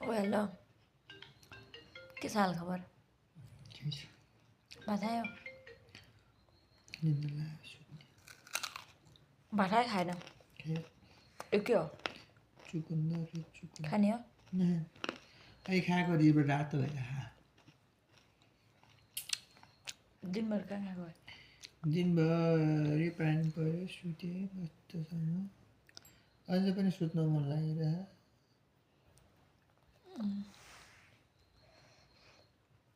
hello के साल खबर बतायो भाटा खाएन यो के हो खाने हो अहिले खाएको रिब्रो रातो भएर दिनभर कहाँ खाएको दिनभरि पानी पऱ्यो सुतेँ मस्तसँग अझै पनि सुत्न मन लागिरहेको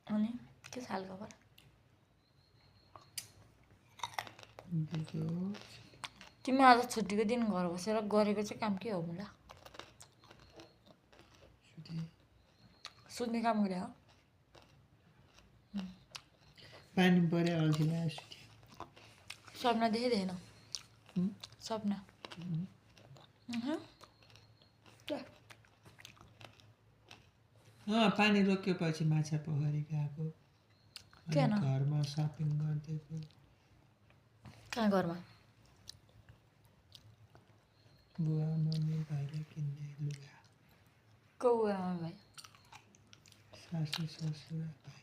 अनि के साल खबर तिमी आज छुट्टीको दिन घर बसेर गरेको चाहिँ काम के हो मुला सुत्ने काम गरे हो पानी पऱ्यो अल्छी लाग्यो सुतेँ सपना देखिँदैन सपना पानी रोकिएपछि माछा पोखरी गएको किन घरमा सपिङ गरिदिएको कहाँ घरमा बुवा मम्मी भाइले किन्ने लुगा को आमा भाइ सासू ससुरा भाइ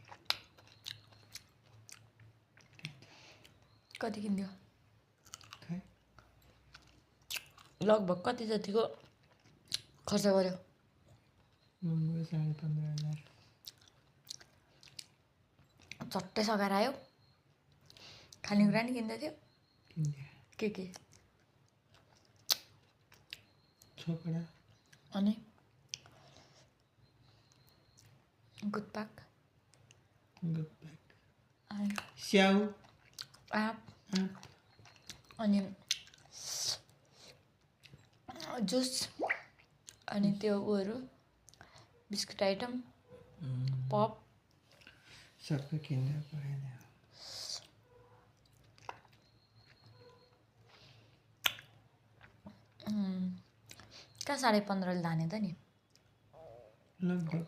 कति किनिदियो खै लगभग कति जतिको खर्च गर्यो महँगो 15,500 झट्टै सघाएर आयो खानेकुरा नि किन्दै थियो किन्ने के छोकडा अनि गुटपाक अनि स्याउ आँप अनि जुस अनि त्यो उयोहरू बिस्कुट आइटम पप सबै किन्नु परेन कहाँ 15.5 लाने त नि लगभग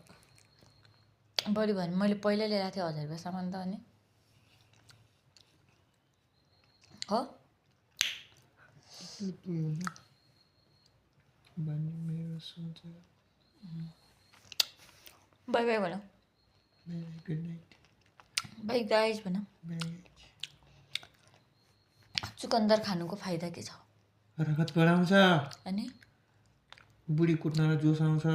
बढी भयो भने मैले पहिल्यै ल्याएको थिएँ 1000 रुपियाँ सामान त अनि हो मेरो सोच बाई बाई भन गुड नाइट बाई गाइज भन बाई चुकन्दर खानुको फाइदा के छ रगत बढाउँछ अनि बुढी कुट्नलाई जोस आउँछ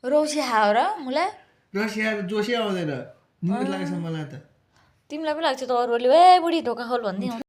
रौसी खायो र मुला रसिया जोसै आउँदैन निद लाग्छ मलाई त तिमीलाई पो लाग्छ त अरूले ए बुढी ढोका खोल भन्दै